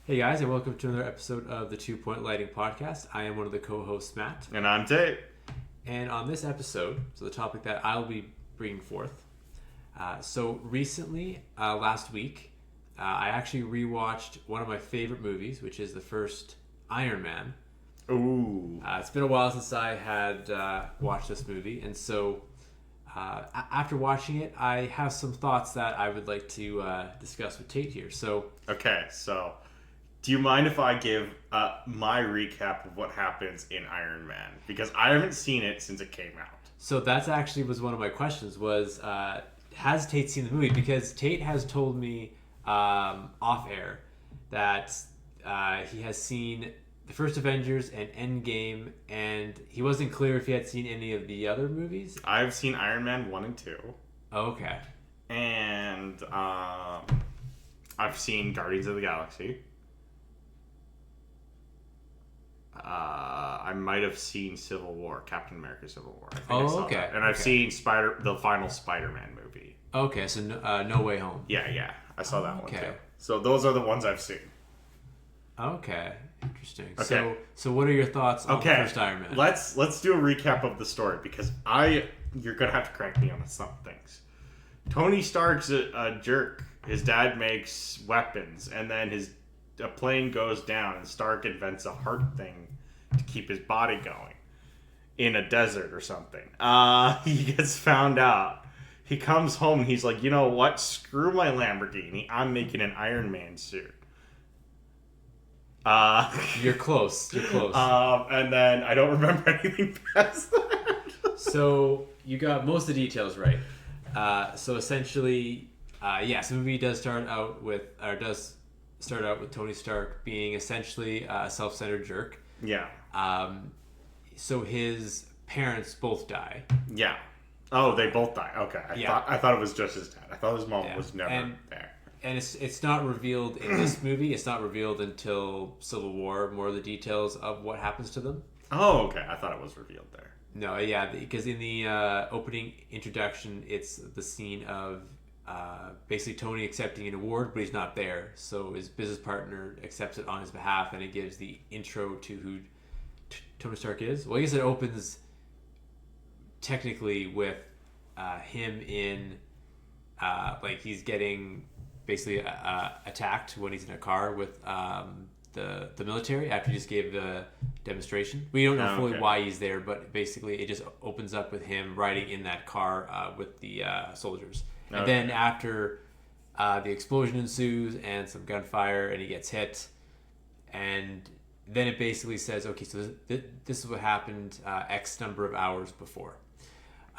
Hey guys, and welcome to another episode of the 2 Point Lighting Podcast. I am one of the co-hosts, Matt. And I'm Tait. And on this episode, so the topic that I'll be bringing forth. So recently, last week, I actually rewatched one of my favorite movies, which is the first Iron Man. Ooh. It's been a while since I had watched this movie, and so after watching it, I have some thoughts that I would like to discuss with Tait here. Okay, so do you mind if I give my recap of what happens in Iron Man? Because I haven't seen it since it came out. So that's actually was one of my questions was, has Tait seen the movie? Because Tait has told me off air that he has seen the first Avengers and Endgame, and he wasn't clear if he had seen any of the other movies. I've seen Iron Man 1 and 2. Oh, okay. And I've seen Guardians of the Galaxy. I might have seen Civil War, Captain America Civil War. I think I saw okay. that. And I've seen the final Spider-Man movie. Okay, so No Way Home. Yeah. I saw that one Okay. too. So those are the ones I've seen. Okay, interesting. Okay. So what are your thoughts on the first Iron Man? Let's do a recap of the story because you're gonna have to correct me on some things. Tony Stark's a jerk. His dad makes weapons, and then a plane goes down, and Stark invents a heart thing to keep his body going in a desert or something. He gets found out. He comes home and he's like, you know what? Screw my Lamborghini. I'm making an Iron Man suit. You're close. And then I don't remember anything past that. So you got most of the details right. So essentially, yes, the movie does start out with Tony Stark being essentially a self-centered jerk. Yeah. So his parents both die. Yeah. Oh, they both die. Okay. I thought it was just his dad. I thought his mom was never there. And it's not revealed in this movie. It's not revealed until Civil War, more of the details of what happens to them. Oh, okay. I thought it was revealed there. No, yeah, because in the opening introduction, it's the scene of basically Tony accepting an award, but he's not there. So his business partner accepts it on his behalf, and it gives the intro to who Tony Stark is. Well, I guess it opens technically with him in he's getting basically attacked when he's in a car with the military after he just gave the demonstration. We don't know fully why he's there, but basically it just opens up with him riding in that car with the soldiers. And then after the explosion ensues and some gunfire and he gets hit, and then it basically says, okay, so this is what happened X number of hours before.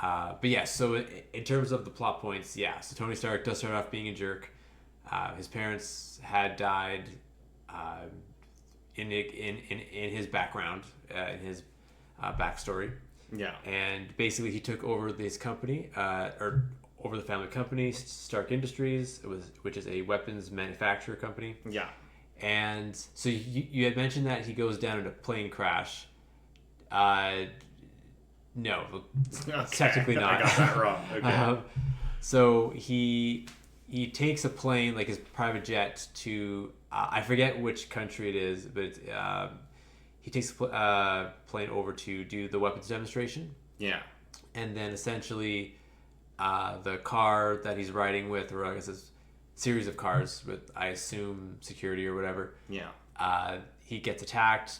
But yeah, so in terms of the plot points, yeah, so Tony Stark does start off being a jerk. His parents had died in his background, in his backstory. Yeah. And basically he took over this company, or over the family company, Stark Industries, which is a weapons manufacturer company. Yeah. And so you had mentioned that he goes down in a plane crash. No, technically not. I got that wrong. Okay. So he takes a plane, like his private jet, to I forget which country it is, but he takes a plane over to do the weapons demonstration. Yeah. And then essentially the car that he's riding with, or I guess it's a series of cars with, I assume, security or whatever. Yeah. He gets attacked,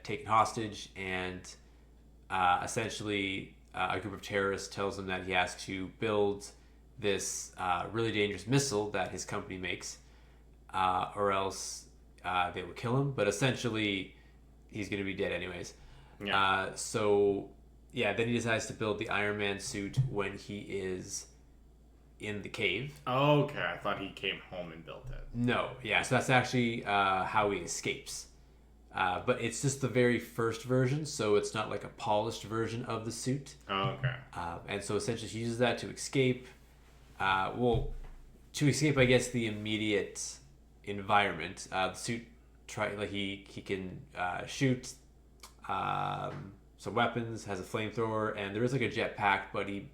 taken hostage, and essentially a group of terrorists tells him that he has to build this really dangerous missile that his company makes, or else they will kill him. But essentially, he's going to be dead anyways. Yeah. Then he decides to build the Iron Man suit when he is in the cave. Okay, I thought he came home and built it. No, yeah, so that's actually how he escapes. But it's just the very first version, so it's not like a polished version of the suit. Oh, okay. And so essentially he uses that to escape. I guess, the immediate environment. The suit, he can shoot some weapons, has a flamethrower, and there is like a jetpack, but he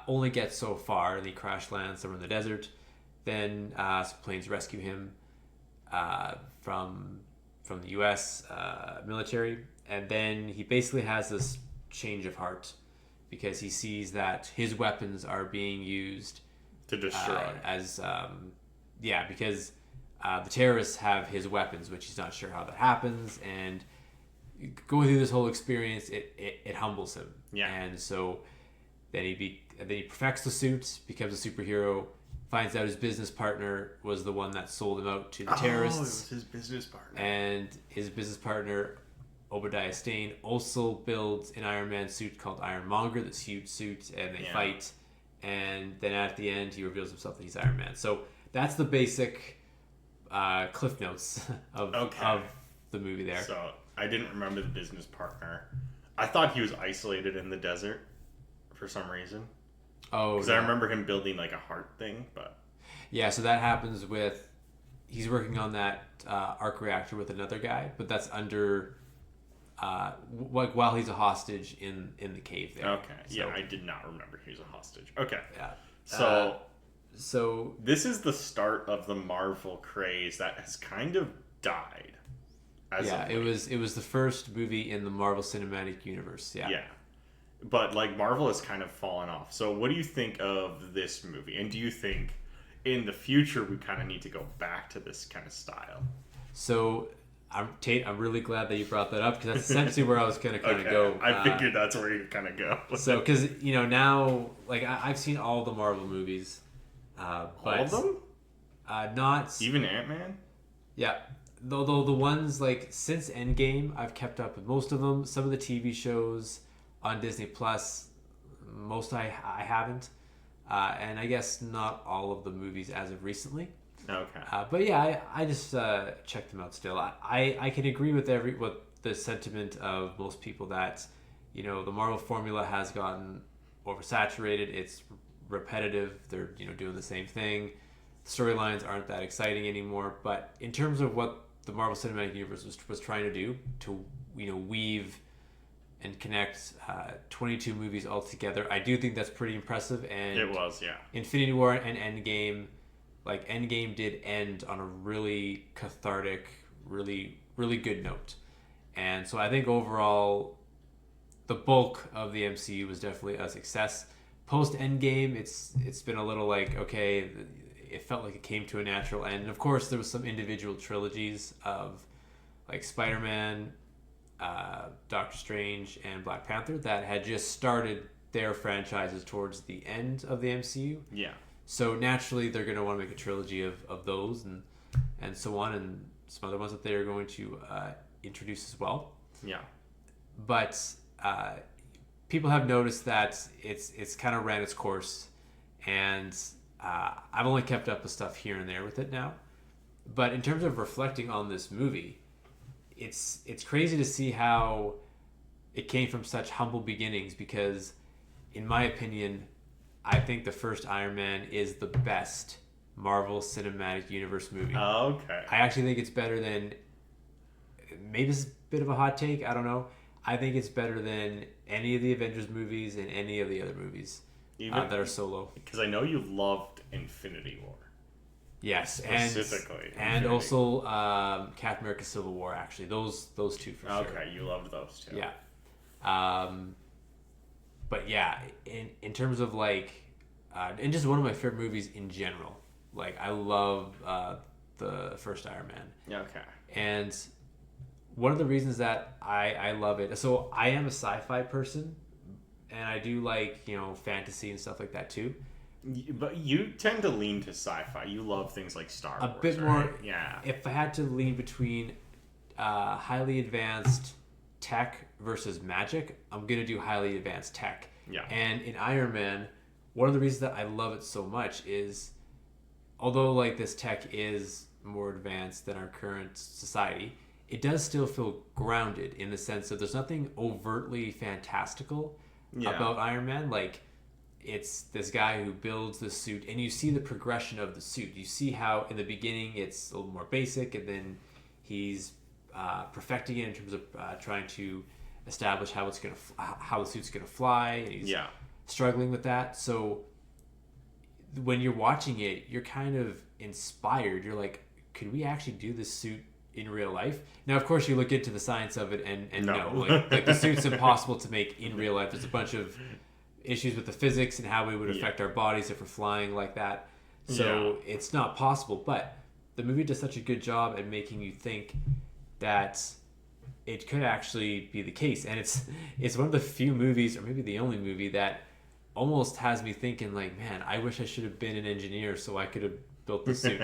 only gets so far, and he crash lands somewhere in the desert. Then some planes rescue him. from the U.S. Military, and then he basically has this change of heart because he sees that his weapons are being used To destroy. because the terrorists have his weapons, which he's not sure how that happens, and going through this whole experience, it humbles him. Yeah. And so then he perfects the suit, becomes a superhero, finds out his business partner was the one that sold him out to the terrorists. Oh, it was his business partner. And his business partner, Obadiah Stane, also builds an Iron Man suit called Ironmonger, this huge suit, and they fight. And then at the end, he reveals himself that he's Iron Man. So that's the basic cliff notes of the movie there. So I didn't remember the business partner. I thought he was isolated in the desert for some reason. Oh, because I remember him building like a heart thing, but yeah. So that happens with he's working on that arc reactor with another guy, but that's under while he's a hostage in the cave there. Okay, so, yeah, I did not remember he was a hostage. Okay, yeah. So this is the start of the Marvel craze that has kind of died. It was the first movie in the Marvel Cinematic Universe. Yeah. But like Marvel has kind of fallen off. So what do you think of this movie? And do you think in the future we kind of need to go back to this kind of style? So Tate, I'm really glad that you brought that up because that's essentially where I was going to kind of go. I figured that's where you kind of go. So because now like I've seen all the Marvel movies. But, all of them? Not even Ant-Man. Yeah. Though the ones like since Endgame, I've kept up with most of them. Some of the TV shows on Disney Plus, most I haven't, and I guess not all of the movies as of recently. Okay. But yeah, I just checked them out still. I can agree with the sentiment of most people that the Marvel formula has gotten oversaturated. It's repetitive. They're doing the same thing. Storylines aren't that exciting anymore. But in terms of what the Marvel Cinematic Universe was trying to do to weave and connect 22 movies all together, I do think that's pretty impressive. And it was, yeah. Infinity War and Endgame, like Endgame did end on a really cathartic, really really good note. And so I think overall the bulk of the MCU was definitely a success. Post Endgame, it's been a little like, okay, it felt like it came to a natural end. And of course, there was some individual trilogies of like Spider-Man, Doctor Strange, and Black Panther that had just started their franchises towards the end of the MCU. Yeah. So naturally, they're going to want to make a trilogy of those and so on, and some other ones that they're going to introduce as well. Yeah. But people have noticed that it's kind of ran its course, and I've only kept up with stuff here and there with it now. But in terms of reflecting on this movie, it's crazy to see how it came from such humble beginnings because, in my opinion, I think the first Iron Man is the best Marvel Cinematic Universe movie. Oh, okay. I actually think it's better than, maybe it's a bit of a hot take, I don't know. I think it's better than any of the Avengers movies and any of the other movies that are solo. Because I know you loved Infinity War. Yes, specifically, and also Captain America: Civil War. Actually, those two for sure. Okay, you loved those two. Yeah, but yeah, in terms of like, and just one of my favorite movies in general. Like I love the first Iron Man. Yeah. Okay. And one of the reasons that I love it, so I am a sci-fi person, and I do like fantasy and stuff like that too. But you tend to lean to sci-fi. You love things like Star Wars. A bit right? more. Yeah. If I had to lean between highly advanced tech versus magic, I'm gonna do highly advanced tech. Yeah. And in Iron Man, one of the reasons that I love it so much is, although like this tech is more advanced than our current society, it does still feel grounded in the sense that there's nothing overtly fantastical about Iron Man. Like, it's this guy who builds the suit, and you see the progression of the suit. You see how in the beginning it's a little more basic, and then he's perfecting it in terms of trying to establish how the suit's gonna fly, and he's struggling with that. So when you're watching it, you're kind of inspired. You're like, could we actually do this suit in real life? Now, of course, you look into the science of it, and No. no, like the suit's impossible to make in real life. There's a bunch of issues with the physics and how we would affect our bodies if we're flying like that. So it's not possible. But the movie does such a good job at making you think that it could actually be the case. And it's one of the few movies, or maybe the only movie, that almost has me thinking like, man, I wish I should have been an engineer so I could have built the suit.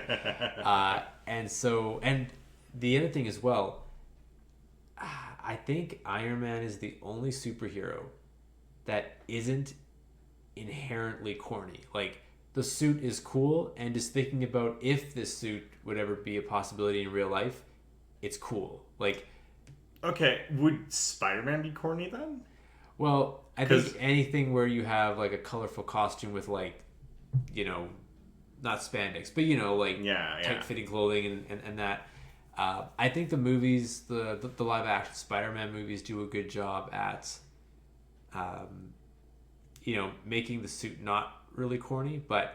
And the other thing as well, I think Iron Man is the only superhero that isn't inherently corny. Like, the suit is cool, and just thinking about if this suit would ever be a possibility in real life, it's cool. Like, okay, would Spider-Man be corny then? well, I think anything where you have like a colorful costume with like, not spandex, but like tight-fitting clothing and that. I think the movies, the live-action Spider-Man movies, do a good job at, making the suit not really corny, but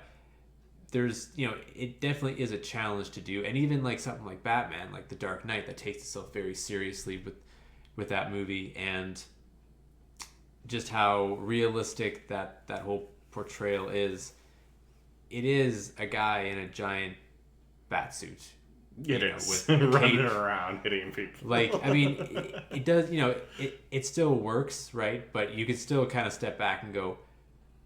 there's, it definitely is a challenge to do. And even like something like Batman, like The Dark Knight, that takes itself very seriously with that movie, and just how realistic that whole portrayal is. It is a guy in a giant bat suit. It is. With running around hitting people. Like, I mean, it does, it still works, right? But you can still kind of step back and go,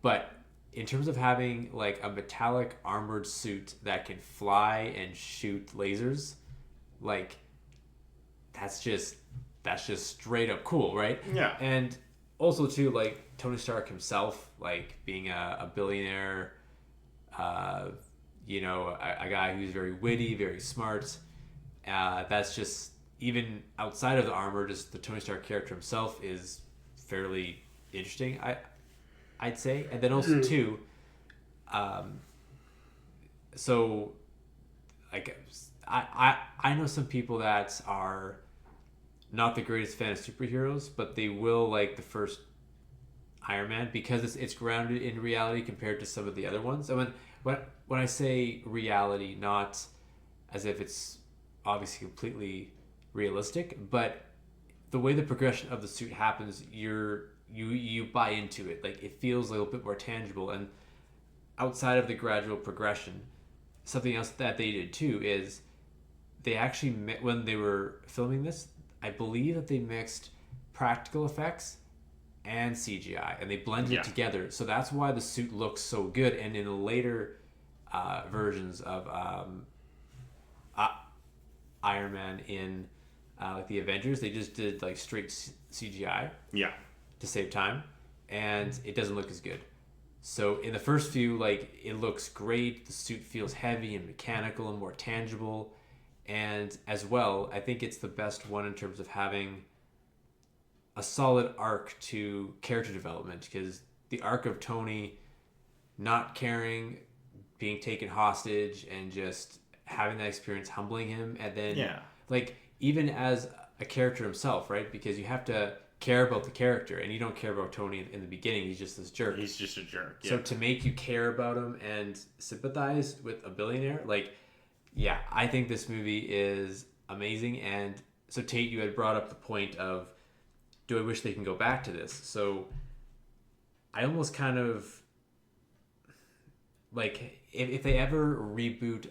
but in terms of having like a metallic armored suit that can fly and shoot lasers, like, that's just straight up cool, right? Yeah. And also too, like, Tony Stark himself, like being a billionaire, a guy who's very witty, very smart. That's just, even outside of the armor, just the Tony Stark character himself is fairly interesting, I'd say. And then also too, so like I know some people that are not the greatest fan of superheroes, but they will like the first Iron Man because it's grounded in reality compared to some of the other ones. I mean, when I say reality, not as if it's obviously completely realistic, but the way the progression of the suit happens, you buy into it. Like, it feels a little bit more tangible. And outside of the gradual progression, something else that they did too is they actually, when they were filming this, I believe that they mixed practical effects and CGI, and they blended it together. So that's why the suit looks so good. And in the later versions of Iron Man in like the Avengers, they just did like straight CGI to save time, and it doesn't look as good. So in the first few, like, it looks great. The suit feels heavy and mechanical and more tangible. And as well, I think it's the best one in terms of having a solid arc to character development, because the arc of Tony not caring, being taken hostage, and just having that experience humbling him, and then like, even as a character himself, right? Because you have to care about the character, and you don't care about Tony in the beginning. He's just this jerk. He's just a jerk. So to make you care about him and sympathize with a billionaire, like, I think this movie is amazing. And so, Tate, you had brought up the point of, do I wish they can go back to this? So I almost kind of like, if they ever reboot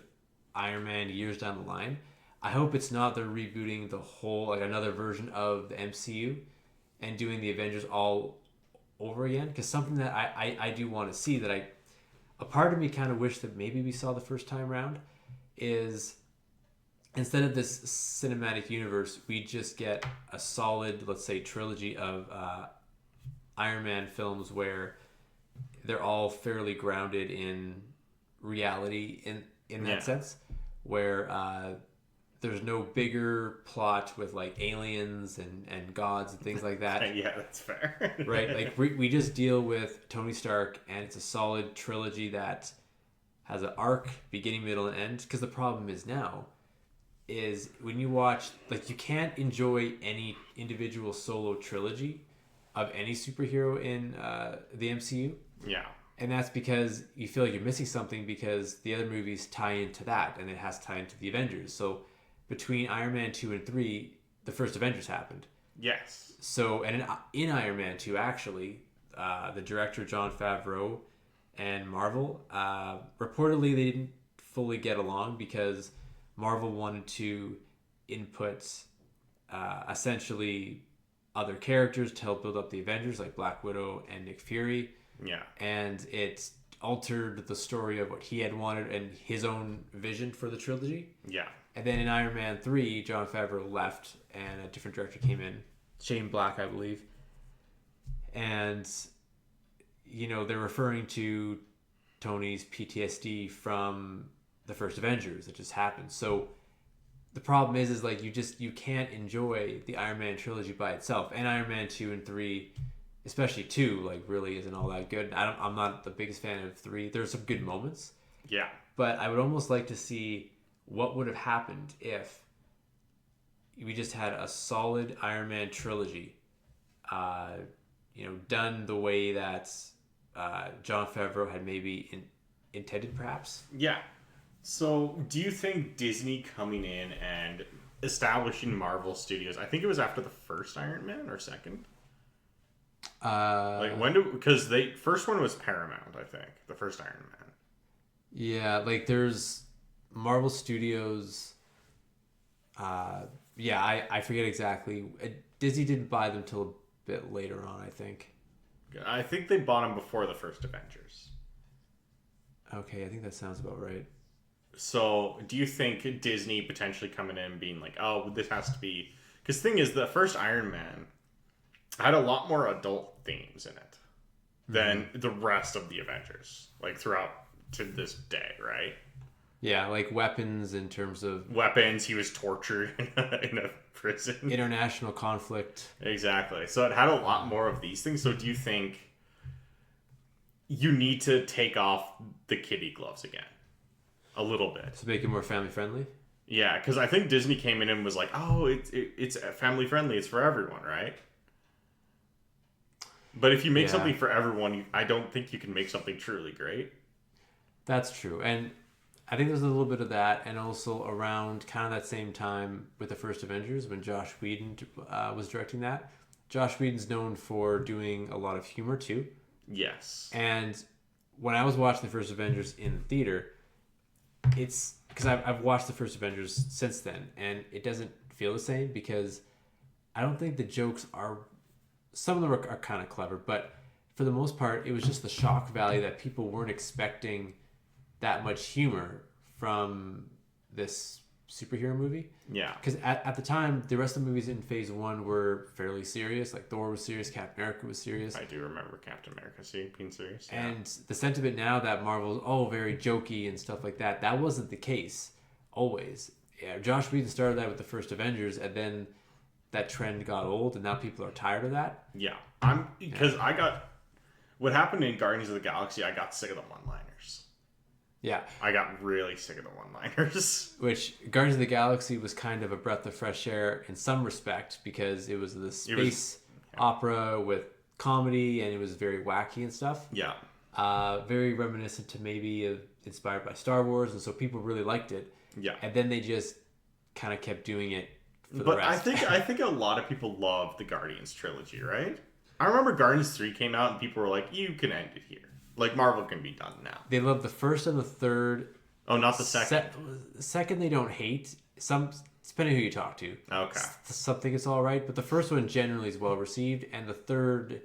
Iron Man years down the line, I hope it's not they're rebooting the whole, like, another version of the MCU and doing the Avengers all over again. Because something that I do want to see, that a part of me kind of wish that maybe we saw the first time round, is instead of this cinematic universe, we just get a solid, let's say, trilogy of Iron Man films where they're all fairly grounded in reality in that sense, where there's no bigger plot with like aliens and gods and things like that. Yeah, that's fair. Right? Like, we just deal with Tony Stark, and it's a solid trilogy that has an arc, beginning, middle, and end. Because the problem is now is when you watch, like, you can't enjoy any individual solo trilogy of any superhero in the MCU. Yeah. And that's because you feel like you're missing something because the other movies tie into that, and it has to tie into the Avengers. So between Iron Man 2 and 3, the first Avengers happened. Yes. So, and in Iron Man 2, actually, the director, Jon Favreau, and Marvel, reportedly they didn't fully get along because Marvel wanted to input essentially other characters to help build up the Avengers, like Black Widow and Nick Fury. Yeah. And it altered the story of what he had wanted and his own vision for the trilogy. Yeah. And then in Iron Man 3, Jon Favreau left and a different director came in. Shane Black, I believe. And, you know, they're referring to Tony's PTSD from the first Avengers that just happened. So the problem is like you can't enjoy the Iron Man trilogy by itself. And Iron Man 2 and 3, especially 2, like really isn't all that good. I'm not the biggest fan of 3. There's some good moments. Yeah. But I would almost like to see what would have happened if we just had a solid Iron Man trilogy, done the way that Jon Favreau had maybe intended, perhaps. Yeah. So, do you think Disney coming in and establishing Marvel Studios? I think it was after the first Iron Man or second. Because first one was Paramount, I think, the first Iron Man. Yeah, like there's Marvel Studios. I forget exactly. Disney didn't buy them till a bit later on, I think. I think they bought them before the first Avengers. Okay, I think that sounds about right. So, do you think Disney potentially coming in and being like, oh, this has to be... Because the thing is, the first Iron Man had a lot more adult themes in it than the rest of the Avengers, like throughout to this day, right? Yeah, like weapons in terms of... Weapons, he was tortured in a prison. International conflict. Exactly. So it had a lot more of these things. So do you think you need to take off the kiddie gloves again? A little bit. To make it more family friendly? Yeah, because I think Disney came in and was like, oh, it's family friendly. It's for everyone, right? But if you make something for everyone, I don't think you can make something truly great. That's true. And I think there's a little bit of that. And also around kind of that same time with the first Avengers when Josh Whedon was directing that. Josh Whedon's known for doing a lot of humor too. Yes. And when I was watching the first Avengers in the theater, it's because I've watched the first Avengers since then, and it doesn't feel the same because I don't think the jokes are... Some of them are kind of clever, but for the most part, it was just the shock value that people weren't expecting that much humor from this superhero movie. Yeah. Because at the time, the rest of the movies in Phase 1 were fairly serious. Like Thor was serious, Captain America was serious. I do remember Captain America being serious. Yeah. And the sentiment now that Marvel's, very jokey and stuff like that, that wasn't the case always. Yeah, Josh Whedon started that with the first Avengers, and then that trend got old, and now people are tired of that. Yeah. What happened in Guardians of the Galaxy, I got sick of the one-liners. Yeah. I got really sick of the one-liners. Which, Guardians of the Galaxy was kind of a breath of fresh air in some respect, because it was the space opera with comedy, and it was very wacky and stuff. Yeah. Very reminiscent to maybe inspired by Star Wars, and so people really liked it. Yeah. And then they just kind of kept doing it for the But rest. I think a lot of people love the Guardians trilogy, right? I remember Guardians 3 came out and people were like, you can end it here. Like, Marvel can be done now. They love the first and the third. Oh, not the second. Second, they don't hate. Some, depending who you talk to. Okay. Some think it's all right, but the first one generally is well received, and the third,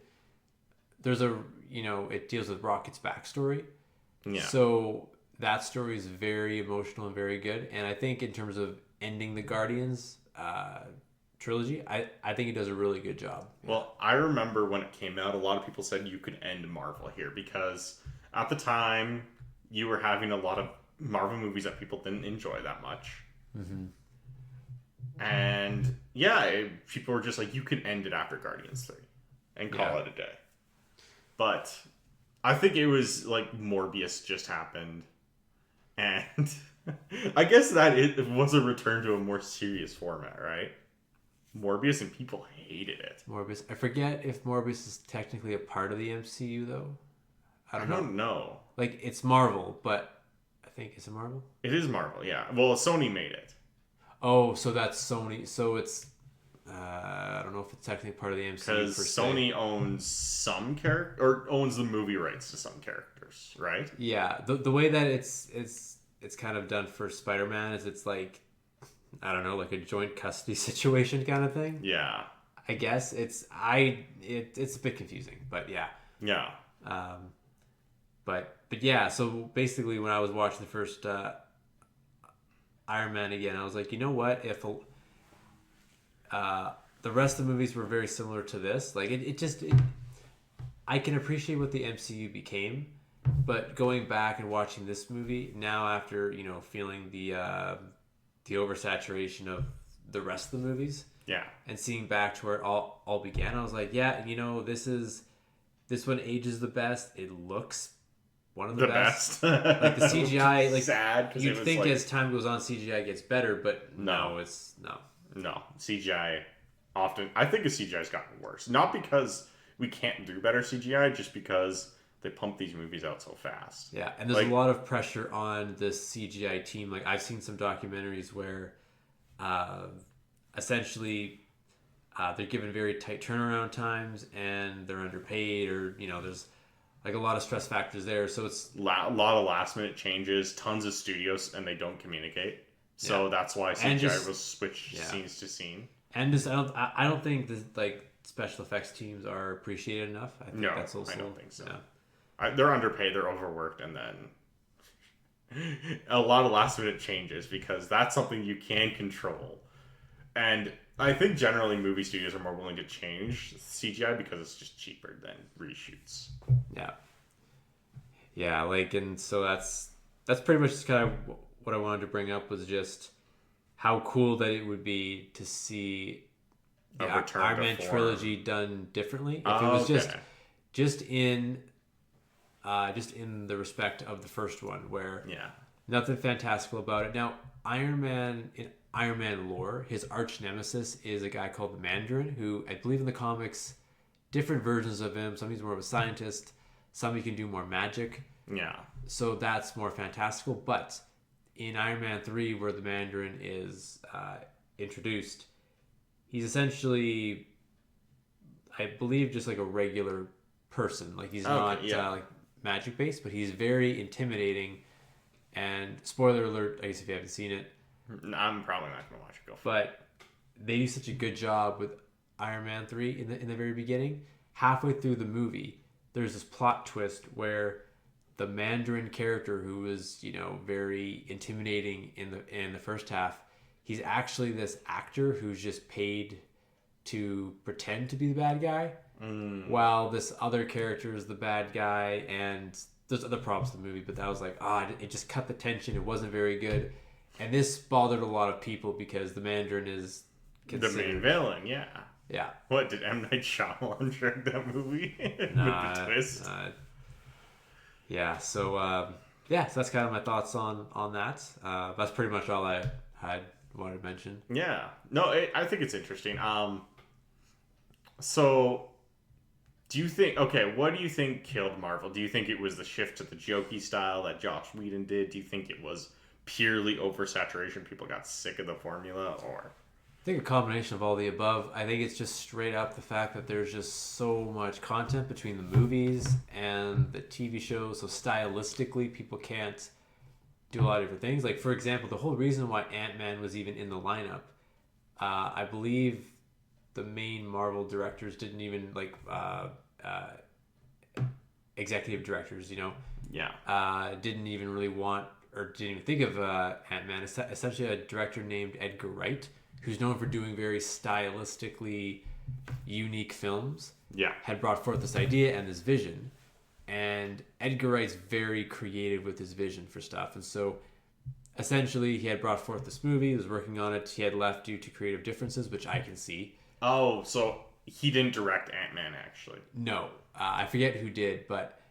there's it deals with Rocket's backstory. Yeah. So that story is very emotional and very good, and I think in terms of ending the Guardians trilogy, I think it does a really good job. Well, I remember when it came out, a lot of people said you could end Marvel here because at the time you were having a lot of Marvel movies that people didn't enjoy that much. Mm-hmm. And people were just like, you can end it after Guardians 3 and call it a day. But I think it was like Morbius just happened. And I guess it was a return to a more serious format, right? Morbius, and people hated it. Morbius. I forget if Morbius is technically a part of the MCU, though. I I don't know. don't know. Like it's Marvel, but I think it's a Marvel. It is Marvel, yeah. Well, Sony made it. Oh, so that's Sony. So it's I don't know if it's technically part of the MCU Because per se. Sony owns some character or owns the movie rights to some characters, right? Yeah, the way that it's kind of done for Spider-Man is it's like I don't know, like a joint custody situation kind of thing. Yeah. I guess it's a bit confusing, but yeah. Yeah. Um, but yeah, so basically when I was watching the first Iron Man again, I was like, you know what? If the rest of the movies were very similar to this, like I can appreciate what the MCU became, but going back and watching this movie now after feeling the oversaturation of the rest of the movies Yeah. and seeing back to where it all began, I was like, yeah, this one ages the best. It looks one of the best. Like the CGI, like sad because you'd think as time goes on, CGI gets better, but No. it's no. No, CGI often. I think the CGI's gotten worse. Not because we can't do better CGI, just because they pump these movies out so fast. Yeah, and there's a lot of pressure on this CGI team. Like I've seen some documentaries where, essentially, they're given very tight turnaround times and they're underpaid, or there's like a lot of stress factors there. So it's A lot of last minute changes, tons of studios, and they don't communicate. So that's why CGI will switch scenes to scene. And just I don't think like special effects teams are appreciated enough. I think that's also, I don't think so. Yeah. They're underpaid, they're overworked, and then a lot of last minute changes because that's something you can control. And I think generally movie studios are more willing to change CGI because it's just cheaper than reshoots. Yeah. Yeah, like, and so that's pretty much just kind of what I wanted to bring up was just how cool that it would be to see the Iron Man trilogy done differently. If it was just in the respect of the first one, where nothing fantastical about it. Now, Iron Man in Iron Man lore, his arch nemesis is a guy called the Mandarin, who I believe in the comics, different versions of him. Some he's more of a scientist, some he can do more magic. Yeah. So that's more fantastical. But in Iron Man 3, where the Mandarin is introduced, he's essentially, I believe, just like a regular person. Like he's not like magic based, but he's very intimidating. And spoiler alert, I guess if you haven't seen it, I'm probably not going to watch it. Go for but they do such a good job with Iron Man 3 in the very beginning. Halfway through the movie, there's this plot twist where the Mandarin character, who is very intimidating in the first half, he's actually this actor who's just paid to pretend to be the bad guy, while this other character is the bad guy. And there's other problems with the movie, but that was like, it just cut the tension. It wasn't very good. And this bothered a lot of people because the Mandarin is the main villain. Yeah. What, did M. Night Shyamalan direct that movie with the twist? Yeah. So so that's kind of my thoughts on that. That's pretty much all I had wanted to mention. Yeah. No, I think it's interesting. So do you think, what do you think killed Marvel? Do you think it was the shift to the jokey style that Joss Whedon did? Do you think it was purely oversaturation? People got sick of the formula, or? I think a combination of all the above. I think it's just straight up the fact that there's just so much content between the movies and the TV shows. So stylistically, people can't do a lot of different things. Like, for example, the whole reason why Ant-Man was even in the lineup, I believe the main Marvel directors didn't even executive directors, didn't even really want or didn't even think of Ant-Man. Essentially, a director named Edgar Wright, who's known for doing very stylistically unique films, had brought forth this idea and this vision. And Edgar Wright's very creative with his vision for stuff. And so essentially he had brought forth this movie, was working on it. He had left due to creative differences, which I can see. Oh, so he didn't direct Ant-Man, actually? No. I forget who did, but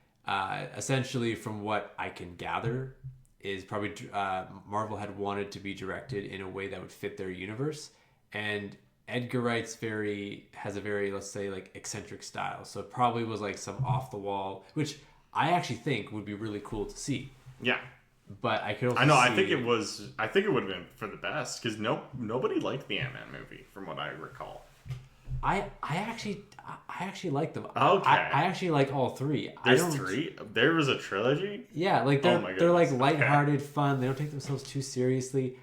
essentially from what I can gather is probably Marvel had wanted to be directed in a way that would fit their universe. And Edgar Wright's has a very, let's say, like eccentric style. So it probably was like some off the wall, which I actually think would be really cool to see. Yeah. But I could also I know. see... I think it would have been for the best because nobody liked the Ant-Man movie, from what I recall. I actually like them. Okay. I actually like all three. There's three. There was a trilogy. Yeah, like Oh my they're like goodness. lighthearted, fun. They don't take themselves too seriously.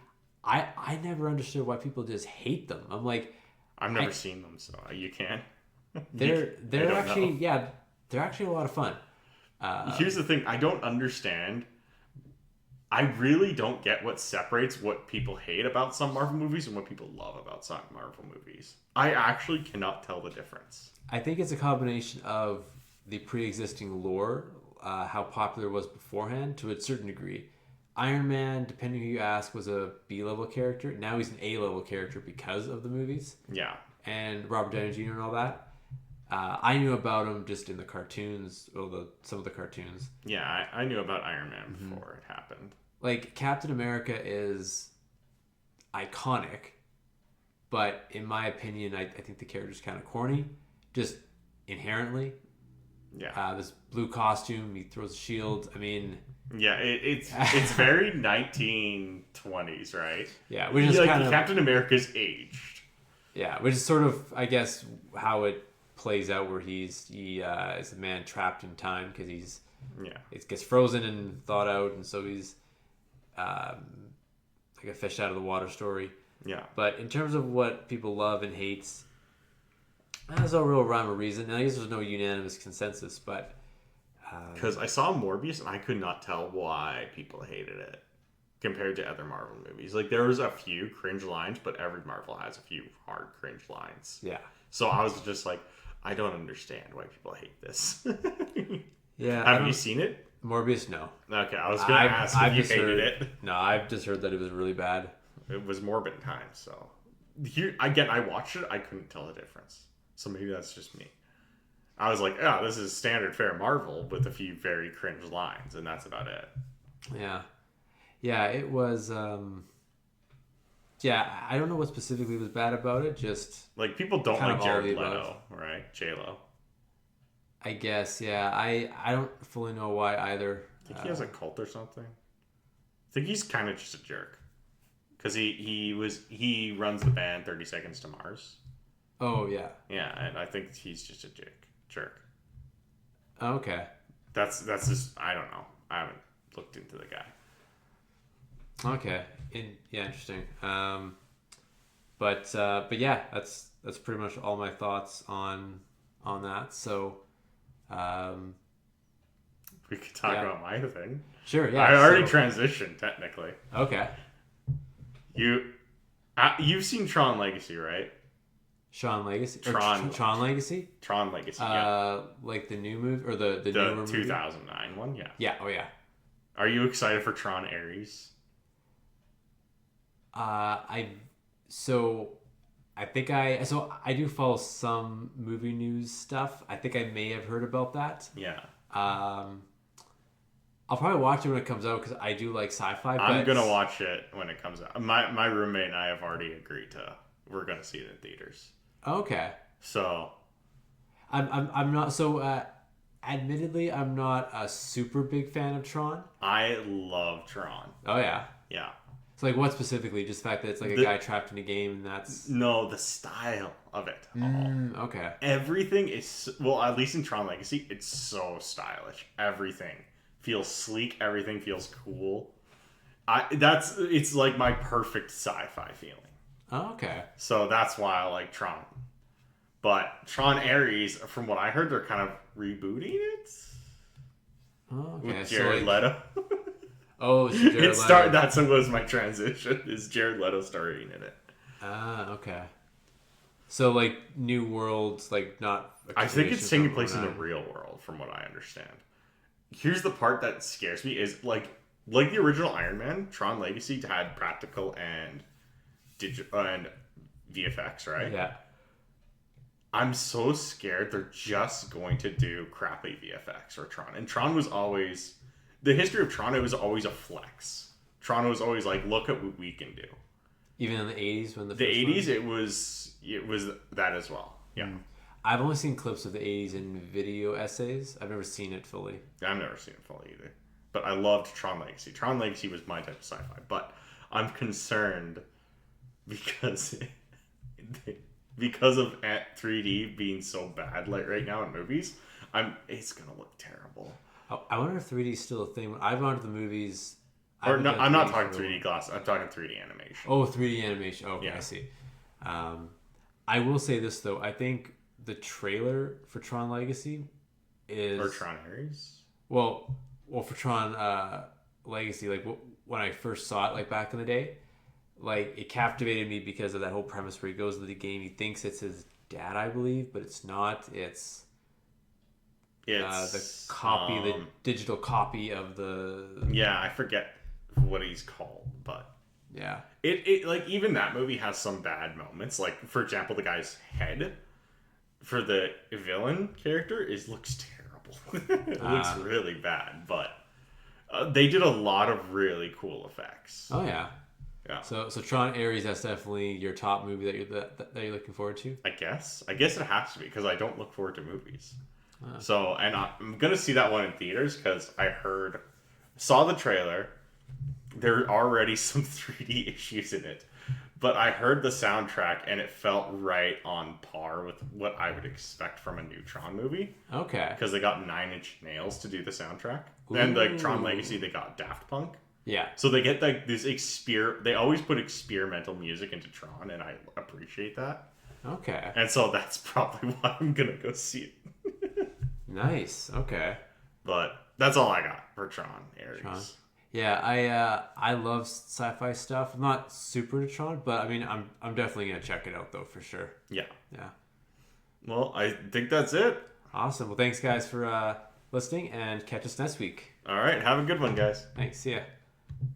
I never understood why people just hate them. I'm like, I've never seen them, so you can. They're actually know. they're actually a lot of fun. Here's the thing: I don't understand. I really don't get what separates what people hate about some Marvel movies and what people love about some Marvel movies. I actually cannot tell the difference. I think it's a combination of the pre-existing lore, how popular it was beforehand to a certain degree. Iron Man, depending who you ask, was a B-level character. Now he's an A-level character because of the movies. Yeah. And Robert Downey Jr. and all that. I knew about him just in the cartoons, some of the cartoons. Yeah, I knew about Iron Man before it happened. Like, Captain America is iconic, but in my opinion, I think the character's kind of corny, just inherently. Yeah. This blue costume, he throws a shield. I mean... Yeah, it's very 1920s, right? Yeah, which is kind of... Captain America's aged. Yeah, which is sort of, I guess, how it plays out, where he is a man trapped in time because it gets frozen and thawed out, and so he's like a fish out of the water story. Yeah. But in terms of what people love and hates, there's no real rhyme or reason. And I guess there's no unanimous consensus, but because I saw Morbius and I could not tell why people hated it compared to other Marvel movies. Like, there was a few cringe lines, but every Marvel has a few hard cringe lines. Yeah. So I was just like, I don't understand why people hate this. Yeah. Have you seen it? Morbius, no. Okay, I was going to ask if you hated it. No, I've just heard that it was really bad. It was morbid time, so... Here, again, I watched it, I couldn't tell the difference. So maybe that's just me. I was like, oh, this is standard fare Marvel with a few very cringe lines, and that's about it. Yeah. Yeah, it was... Yeah, I don't know what specifically was bad about it, just... Like, people don't like Jared Leto, right? J-Lo. I guess, yeah. I don't fully know why either. I think he has a cult or something. I think he's kind of just a jerk. Because he runs the band 30 Seconds to Mars. Oh, yeah. Yeah, and I think he's just a jerk. Okay. That's just, I don't know. I haven't looked into the guy. Okay. Yeah, interesting. But yeah, that's pretty much all my thoughts on that. So, we could talk about my thing. Sure. Yeah. I already transitioned technically. Okay. You've seen Tron Legacy, right? Tron Legacy. Tron Legacy. Tron Legacy. Yeah. Like the new movie or the newer movie? 2009 one. Yeah. Yeah. Oh yeah. Are you excited for Tron Ares? I do follow some movie news stuff. I think I may have heard about that. Yeah. I'll probably watch it when it comes out because I do like sci-fi. I'm gonna watch it when it comes out. My roommate and I have already agreed to. We're gonna see it in theaters. Okay. So. I'm not so. Admittedly, I'm not a super big fan of Tron. I love Tron. Oh yeah. Yeah. So like, what specifically? Just the fact that it's like a guy trapped in a game, and that's the style of it. Okay. Everything is at least in Tron Legacy, it's so stylish. Everything feels sleek. Everything feels cool. It's like my perfect sci-fi feeling. Oh, okay. So that's why I like Tron. But Tron Ares, from what I heard, they're kind of rebooting it. Oh, okay. With Jared Leto. Oh, so Jared Leto. That was my transition. Is Jared Leto starring in it? Okay. So like New Worlds, like not. I think it's taking place in the real world, from what I understand. Here's the part that scares me: is like the original Iron Man, Tron Legacy had practical and and VFX, right? Yeah. I'm so scared they're just going to do crappy VFX for Tron. And Tron was always... The history of Tron, it was always a flex. Tron was always like, look at what we can do. Even in the 80s when the 80s, it was that as well. Yeah. I've only seen clips of the 80s in video essays. I've never seen it fully. I've never seen it fully either. But I loved Tron Legacy. Tron Legacy was my type of sci-fi. But I'm concerned because because of 3D being so bad like right now in movies, it's gonna look terrible. I wonder if 3D is still a thing. When I've gone to the movies, Or no, I'm not talking 3D glass. I'm talking 3D animation. Oh, 3D animation. Okay, Yeah. I see. I will say this though. I think the trailer for Tron Legacy is Or Tron Ares. well for Tron Legacy. Like when I first saw it, like back in the day, like it captivated me because of that whole premise where he goes into the game. He thinks it's his dad, I believe, but it's not. It's the copy, the digital copy of the. Yeah, I forget what he's called, but yeah, it like even that movie has some bad moments. Like for example, the guy's head for the villain character looks terrible. It looks really bad, but they did a lot of really cool effects. Oh yeah. Yeah. So Tron Ares, that's definitely your top movie that you're looking forward to. I guess it has to be because I don't look forward to movies. So, and I'm gonna see that one in theaters because saw the trailer. There are already some 3D issues in it, but I heard the soundtrack and it felt right on par with what I would expect from a new Tron movie. Okay. Because they got 9 Inch Nails to do the soundtrack. Then the Tron Legacy, they got Daft Punk. Yeah. So they get like this they always put experimental music into Tron, and I appreciate that. Okay. And so that's probably why I'm gonna go see it. Nice. Okay. But that's all I got for Tron Ares. Tron. Yeah, I love sci-fi stuff. I'm not super into Tron, but I mean, I'm definitely gonna check it out though for sure. Yeah. Yeah. Well, I think that's it. Awesome. Well, thanks guys for listening, and catch us next week. All right. Have a good one, guys. Thanks. See ya.